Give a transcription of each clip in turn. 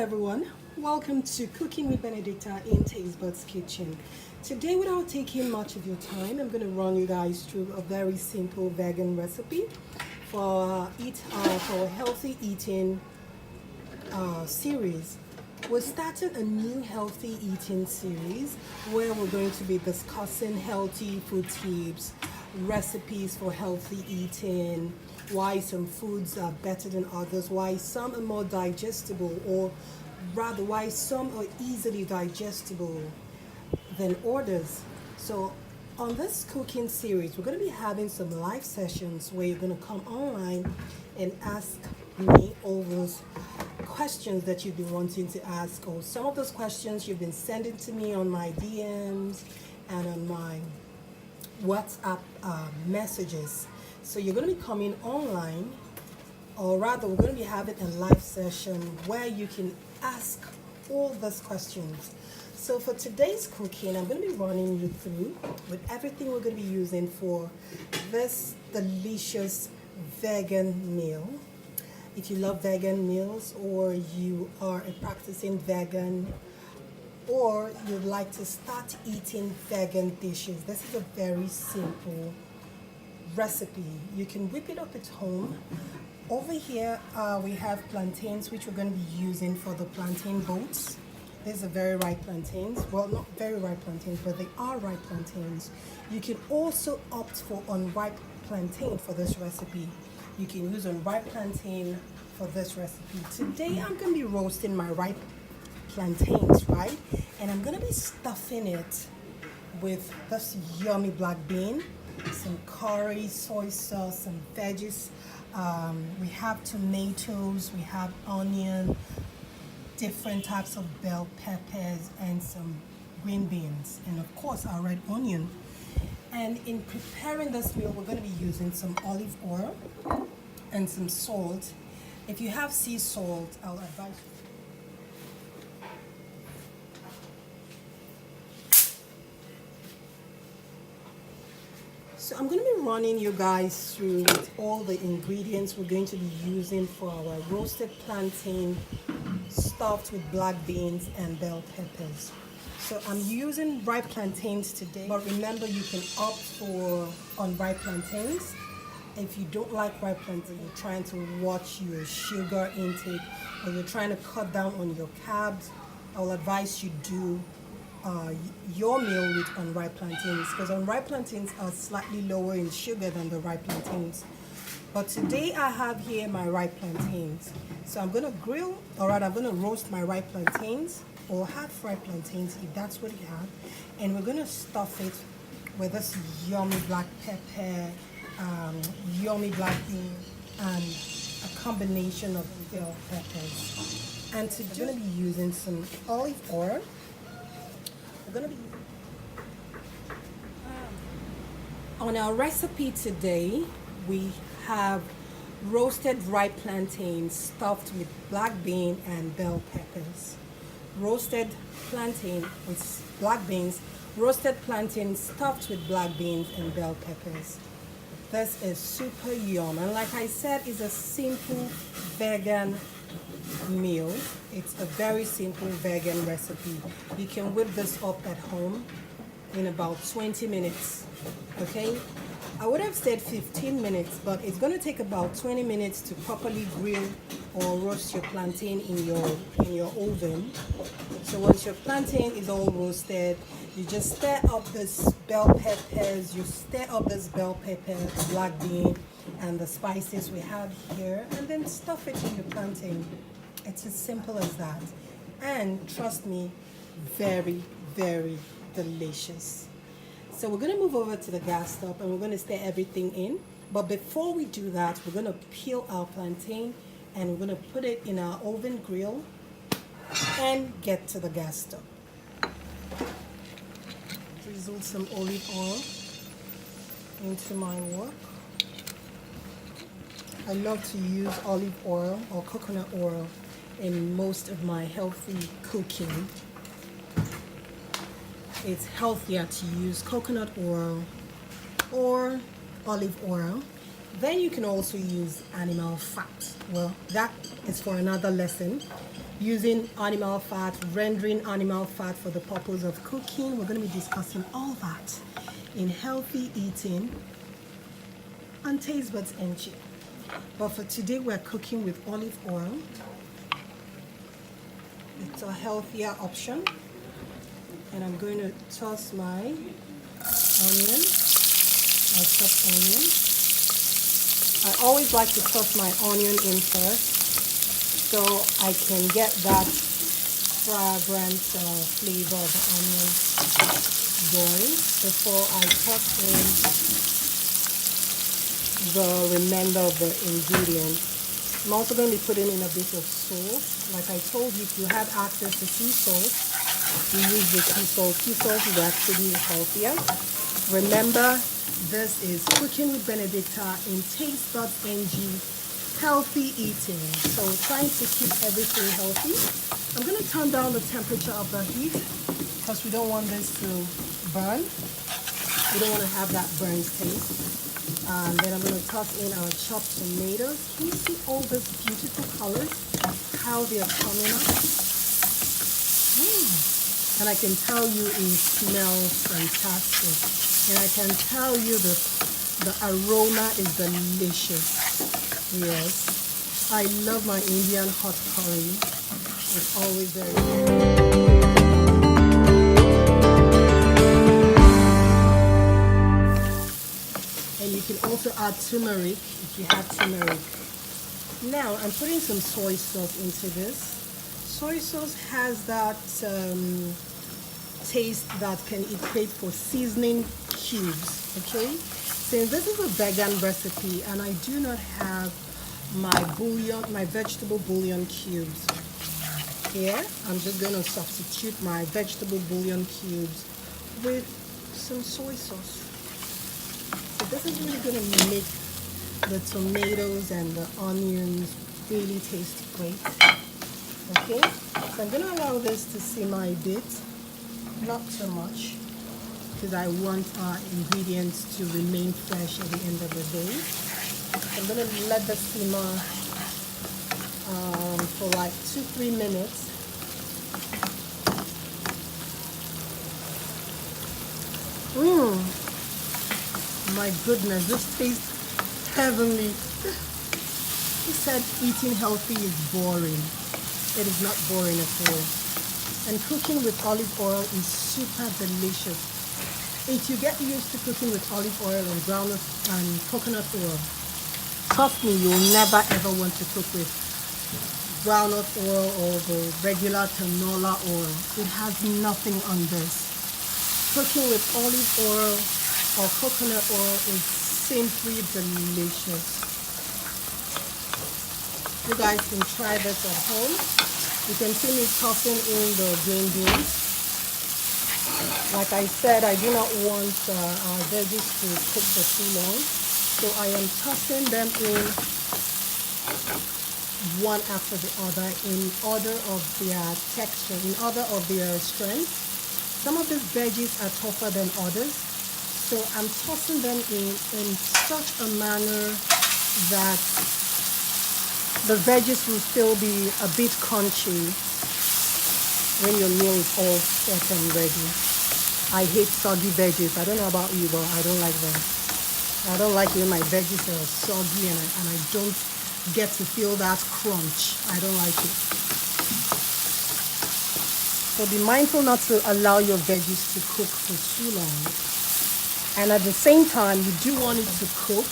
everyone, welcome to Cooking with Benedicta in Tastebudz Kitchen. Today, without taking much of your time, I'm going to run you guys through a very simple vegan recipe for a healthy eating series. We're starting a new healthy eating series where we're going to be discussing healthy food tips, recipes for healthy eating, why some foods are better than others, why some are more digestible, or rather why some are easily digestible than others. So on this cooking series, we're going to be having some live sessions where you're going to come online and ask me all those questions that you've been wanting to ask, or some of those questions you've been sending to me on my DMs and on my WhatsApp messages. So you're going to be coming online, or rather we're going to be having a live session where you can ask all those questions. So for today's cooking, I'm going to be running you through with everything we're going to be using for this delicious vegan meal. If you love vegan meals, or you are a practicing vegan, or you'd like to start eating vegan dishes, this is a very simple recipe. You can whip it up at home. Over here we have plantains, which we're going to be using for the plantain boats. These are very ripe plantains. Well, not very ripe plantains, but they are ripe plantains. You can also opt for unripe plantain for this recipe. You can use unripe plantain for this recipe. Today I'm going to be roasting my ripe plantains, right? And I'm going to be stuffing it with this yummy black bean, some curry, soy sauce, some veggies. We have tomatoes, we have onion, different types of bell peppers, and some green beans, and of course our red onion. And in preparing this meal, we're going to be using some olive oil and some salt. If you have sea salt, I'll advise you. So I'm going to be running you guys through all the ingredients we're going to be using for our roasted plantain stuffed with black beans and bell peppers. So I'm using ripe plantains today, but remember you can opt for unripe plantains. If you don't like ripe plantains, you're trying to watch your sugar intake, or you're trying to cut down on your carbs, I will advise you do your meal with unripe plantains, because unripe plantains are slightly lower in sugar than the ripe plantains. But today I have here my ripe plantains. So I'm going to grill, or rather I'm going to roast my ripe plantains, or half ripe plantains if that's what you have. And we're going to stuff it with this yummy black pepper, yummy black bean, and a combination of bell peppers. And today I'm going to be using some olive oil. We're going to be on our recipe today. We have roasted ripe plantains stuffed with black bean and bell peppers. Roasted plantain with black beans, roasted plantain stuffed with black beans and bell peppers. This is super yum, and like I said, it's a simple vegan meal. It's a very simple vegan recipe. You can whip this up at home in about 20 minutes. Okay, I would have said 15 minutes, but it's going to take about 20 minutes to properly grill or roast your plantain in your oven. So once your plantain is all roasted, you just stir up this bell peppers, black bean, and the spices we have here, and then stuff it in your plantain. It's as simple as that. And trust me, very, very delicious. So we're going to move over to the gas stove and we're going to stir everything in. But before we do that, we're going to peel our plantain and we're going to put it in our oven grill and get to the gas stove. Drizzle some olive oil into my wok. I love to use olive oil or coconut oil in most of my healthy cooking. It's healthier to use coconut oil or olive oil. Then you can also use animal fat. Well, that is for another lesson. using animal fat, rendering animal fat for the purpose of cooking. We're going to be discussing all that in healthy eating on Tastebudz NG. But for today, we're cooking with olive oil. It's a healthier option. And I'm going to toss my onion, my chopped onion. I always like to toss my onion in first so I can get that fragrant flavor of the onion going before I toss in the remainder of the ingredients. I'm also going to be putting in a bit of salt. Like I told you, if you have access to sea salt, we use the sea salt. Sea salt is actually healthier. Remember, this is Cooking with Benedicta in Tastebudz NG, healthy eating. So trying to keep everything healthy. I'm going to turn down the temperature of the heat because we don't want this to burn. We don't want to have that burnt taste. And then I'm going to toss in our chopped tomatoes. Can you see all these beautiful colors? How they are coming up? And I can tell you it smells fantastic. And I can tell you the aroma is delicious. Yes. I love my Indian hot curry. It's always very good. And you can also add turmeric if you have turmeric. Now I'm putting some soy sauce into this. Soy sauce has that taste that can equate for seasoning cubes, okay? Since this is a vegan recipe and I do not have my vegetable bouillon cubes here, I'm just going to substitute my vegetable bouillon cubes with some soy sauce. So this is really going to make the tomatoes and the onions really taste great. Okay, so I'm going to allow this to simmer a bit, not too much, because I want our ingredients to remain fresh at the end of the day. So I'm going to let this simmer for like 2-3 minutes. My goodness, this tastes heavenly. He said eating healthy is boring. It is not boring at all. And cooking with olive oil is super delicious. If you get used to cooking with olive oil and groundnut and coconut oil, trust me, you'll never ever want to cook with groundnut oil or the regular canola oil. It has nothing on this. Cooking with olive oil or coconut oil is simply delicious. You guys can try this at home. You can see me tossing in the green beans. Like I said, I do not want our veggies to cook for too long. So I am tossing them in one after the other in order of their texture, in order of their strength. Some of these veggies are tougher than others. So I'm tossing them in such a manner that the veggies will still be a bit crunchy when your meal is all set and ready. I hate soggy veggies. I don't know about you, but I don't like them. I don't like when my veggies are soggy and I don't get to feel that crunch. I don't like it. So be mindful not to allow your veggies to cook for too long. And at the same time, you do want it to cook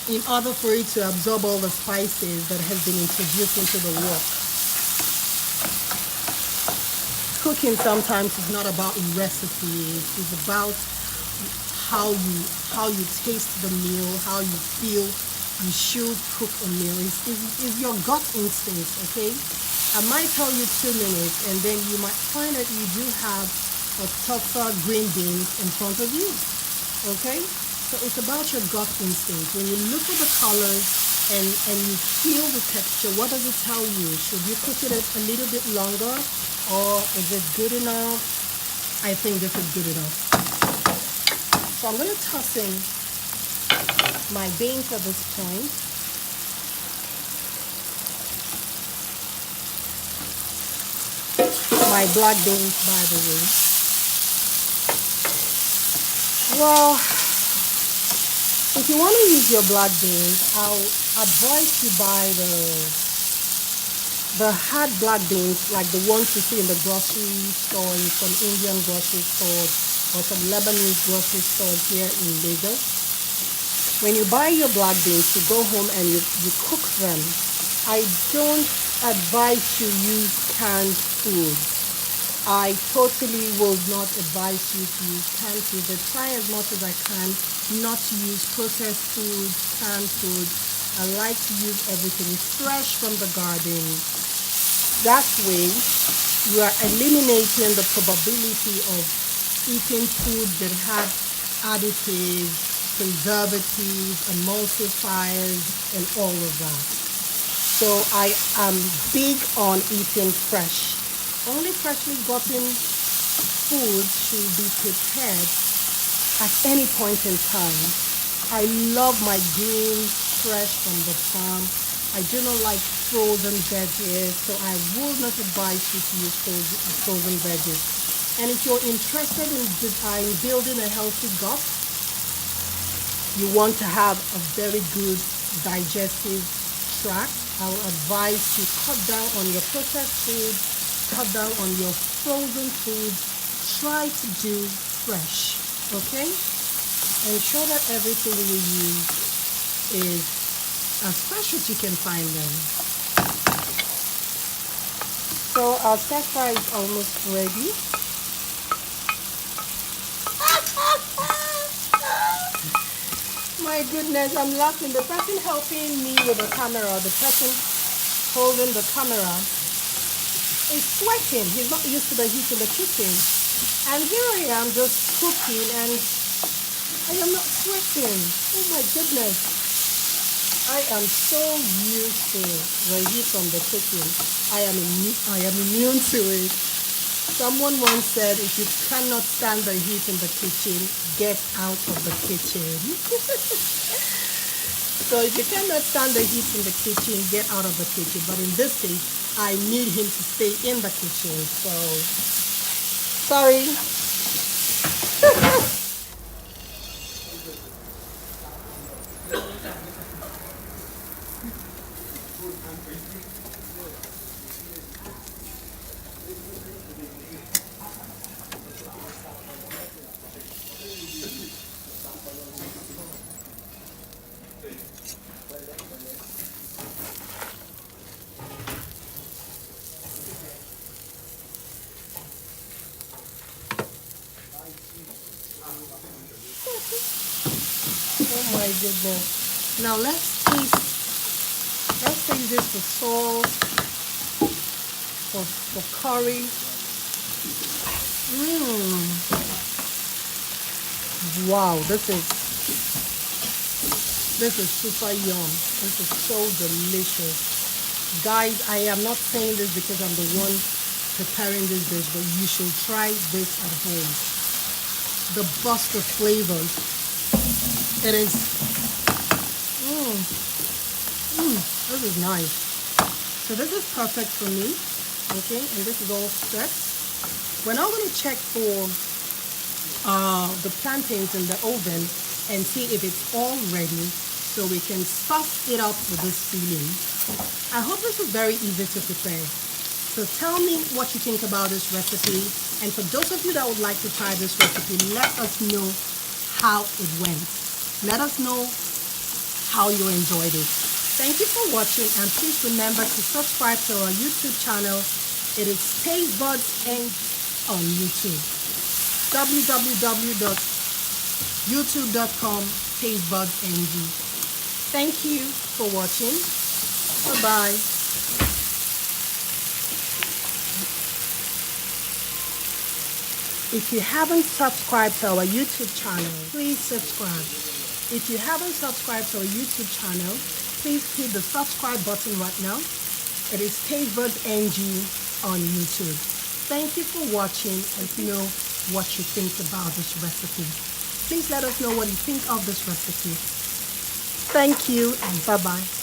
in order for it to absorb all the spices that has been introduced into the wok. Cooking sometimes is not about recipes. It's about how you taste the meal, how you feel you should cook a meal. It's your gut instinct, okay? I might tell you 2 minutes and then you might find that you do have a tougher green beans in front of you, okay? So it's about your gut instinct. When you look at the colors and you feel the texture, what does it tell you? Should you cook it a little bit longer, or is it good enough? I think this is good enough. So I'm going to toss in my beans at this point. my black beans, by the way. Well, if you want to use your black beans, I'll advise you buy the hard black beans, like the ones you see in the grocery store, in some Indian grocery stores or some Lebanese grocery stores here in Lagos. When you buy your black beans, you go home and you cook them. I don't advise you use canned food. I totally will not advise you to use canned food, but try as much as I can not to use processed food, canned food. I like to use everything fresh from the garden. That way, you are eliminating the probability of eating food that have additives, preservatives, emulsifiers, and all of that. So I am big on eating fresh. Only freshly gotten food should be prepared at any point in time. I love my greens fresh from the farm. I do not like frozen veggies, so I will not advise you to use frozen veggies. And if you're interested in building a healthy gut, you want to have a very good digestive tract, I will advise you cut down on your processed food, cut down on your frozen foods, try to do fresh, okay? Ensure that everything you use is as fresh as you can find them. So our stir fry is almost ready. My goodness, I'm laughing. The person helping me with the camera, the person holding the camera, is sweating. He's not used to the heat in the kitchen. And here I am just cooking and I am not sweating. Oh my goodness. I am so used to the heat from the kitchen. I am immune to it. Someone once said, if you cannot stand the heat in the kitchen, get out of the kitchen. So if you cannot stand the heat in the kitchen, get out of the kitchen. But in this case, I need him to stay in the kitchen. So, sorry. Oh my goodness. Now let's taste this for salt, for curry. Wow, this is super yum. This is so delicious. Guys, I am not saying this because I'm the one preparing this dish, but you should try this at home. The burst of flavors. It is, this is nice. So this is perfect for me, okay, and this is all set. We're now going to check for the plantains in the oven and see if it's all ready so we can stuff it up with this filling. I hope this is very easy to prepare. So tell me what you think about this recipe, and for those of you that would like to try this recipe, let us know how it went. Let us know how you enjoyed it. Thank you for watching, and please remember to subscribe to our YouTube channel. It is Tastebudz on YouTube. www.youtube.com Tastebudzng. Thank you for watching. Bye-bye. If you haven't subscribed to our YouTube channel, please subscribe. If you haven't subscribed to our YouTube channel, please hit the subscribe button right now. It is Tastebudzng on YouTube. Thank you for watching, and know what you think about this recipe. Please let us know what you think of this recipe. Thank you, and bye-bye.